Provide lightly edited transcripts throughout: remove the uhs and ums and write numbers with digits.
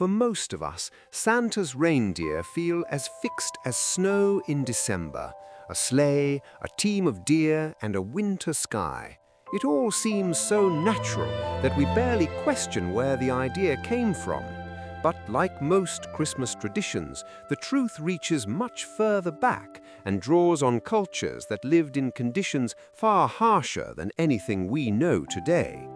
For most of us, Santa's reindeer feel as fixed as snow in December. A sleigh, a team of deer, and a winter sky. It all seems so natural that we barely question where the idea came from. But like most Christmas traditions, the truth reaches much further back and draws on cultures that lived in conditions far harsher than anything we know today.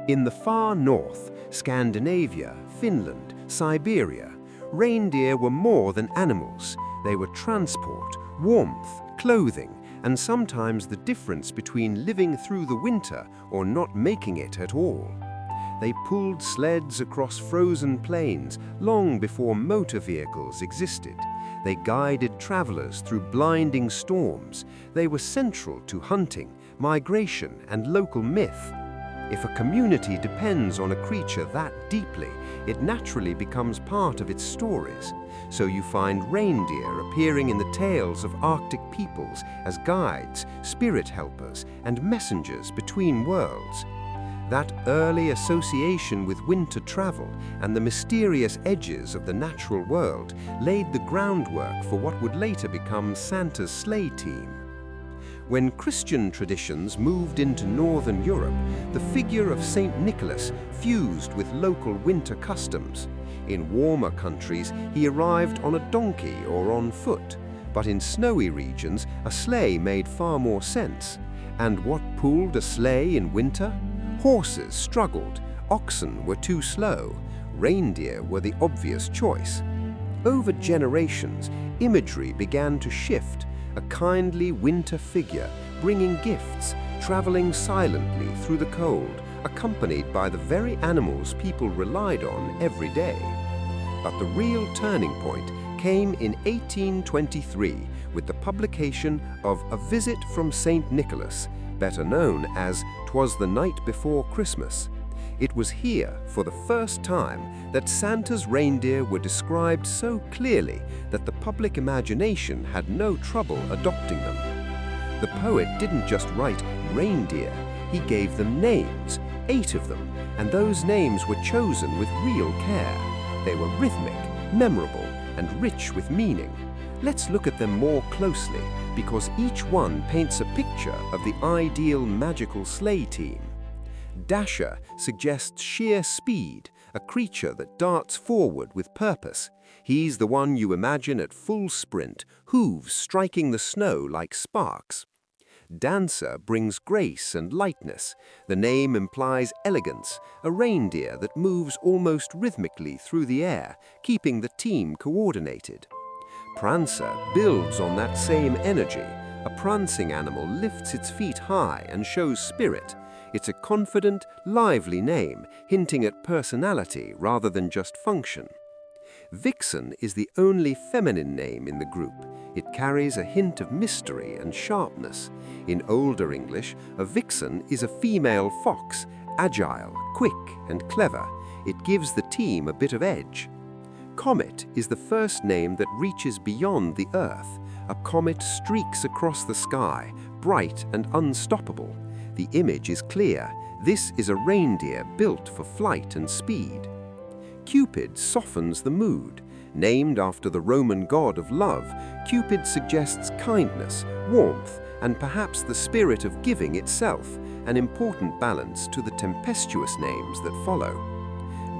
In the far north, Scandinavia, Finland, Siberia, reindeer were more than animals. They were transport, warmth, clothing, and sometimes the difference between living through the winter or not making it at all. They pulled sleds across frozen plains long before motor vehicles existed. They guided travelers through blinding storms. They were central to hunting, migration, and local myth. If a community depends on a creature that deeply, it naturally becomes part of its stories. So you find reindeer appearing in the tales of Arctic peoples as guides, spirit helpers, and messengers between worlds. That early association with winter travel and the mysterious edges of the natural world laid the groundwork for what would later become Santa's sleigh team. When Christian traditions moved into Northern Europe, the figure of Saint Nicholas fused with local winter customs. In warmer countries, he arrived on a donkey or on foot, but in snowy regions, a sleigh made far more sense. And what pulled a sleigh in winter? Horses struggled, oxen were too slow, reindeer were the obvious choice. Over generations, imagery began to shift, a kindly winter figure bringing gifts, traveling silently through the cold, accompanied by the very animals people relied on every day. But the real turning point came in 1823 with the publication of A Visit from St. Nicholas, better known as "'Twas the Night Before Christmas." It was here, for the first time, that Santa's reindeer were described so clearly that the public imagination had no trouble adopting them. The poet didn't just write reindeer, he gave them names, 8 of them, and those names were chosen with real care. They were rhythmic, memorable, and rich with meaning. Let's look at them more closely, because each one paints a picture of the ideal magical sleigh team. Dasher suggests sheer speed, a creature that darts forward with purpose. He's the one you imagine at full sprint, hooves striking the snow like sparks. Dancer brings grace and lightness. The name implies elegance, a reindeer that moves almost rhythmically through the air, keeping the team coordinated. Prancer builds on that same energy. A prancing animal lifts its feet high and shows spirit. It's a confident, lively name, hinting at personality rather than just function. Vixen is the only feminine name in the group. It carries a hint of mystery and sharpness. In older English, a vixen is a female fox, agile, quick, and clever. It gives the team a bit of edge. Comet is the first name that reaches beyond the Earth. A comet streaks across the sky, bright and unstoppable. The image is clear. This is a reindeer built for flight and speed. Cupid softens the mood. Named after the Roman god of love, Cupid suggests kindness, warmth, and perhaps the spirit of giving itself, an important balance to the tempestuous names that follow.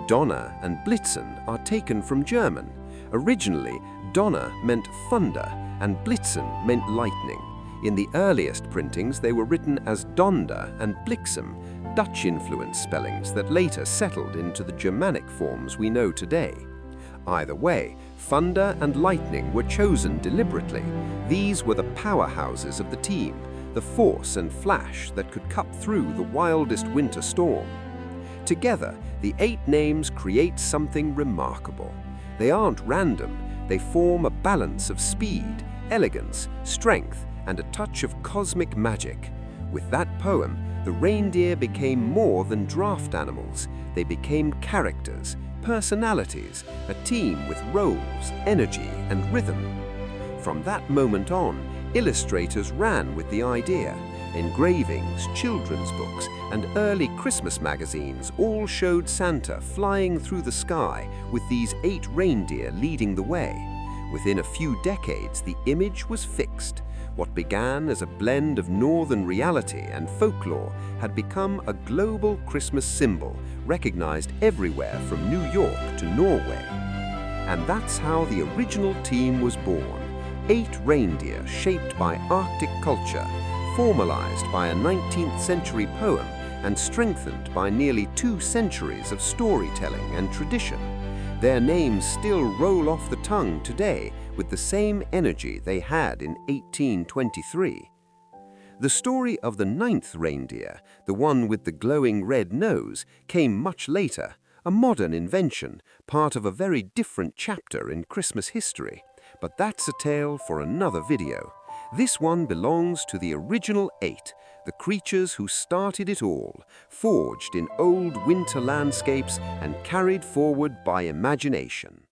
Donner and Blitzen are taken from German. Originally, Donner meant thunder and Blitzen meant lightning. In the earliest printings, they were written as Donder and Bliksem, Dutch-influenced spellings that later settled into the Germanic forms we know today. Either way, thunder and lightning were chosen deliberately. These were the powerhouses of the team, the force and flash that could cut through the wildest winter storm. Together, the 8 names create something remarkable. They aren't random, they form a balance of speed, elegance, strength, and a touch of cosmic magic. With that poem, the reindeer became more than draft animals. They became characters, personalities, a team with roles, energy, and rhythm. From that moment on, illustrators ran with the idea. Engravings, children's books, and early Christmas magazines all showed Santa flying through the sky with these 8 reindeer leading the way. Within a few decades, the image was fixed. What began as a blend of northern reality and folklore had become a global Christmas symbol, recognized everywhere from New York to Norway. And that's how the original team was born. 8 reindeer shaped by Arctic culture, formalized by a 19th century poem, and strengthened by nearly 2 centuries of storytelling and tradition. Their names still roll off the tongue today with the same energy they had in 1823. The story of the 9th reindeer, the one with the glowing red nose, came much later, a modern invention, part of a very different chapter in Christmas history. But that's a tale for another video. This one belongs to the original 8, the creatures who started it all, forged in old winter landscapes and carried forward by imagination.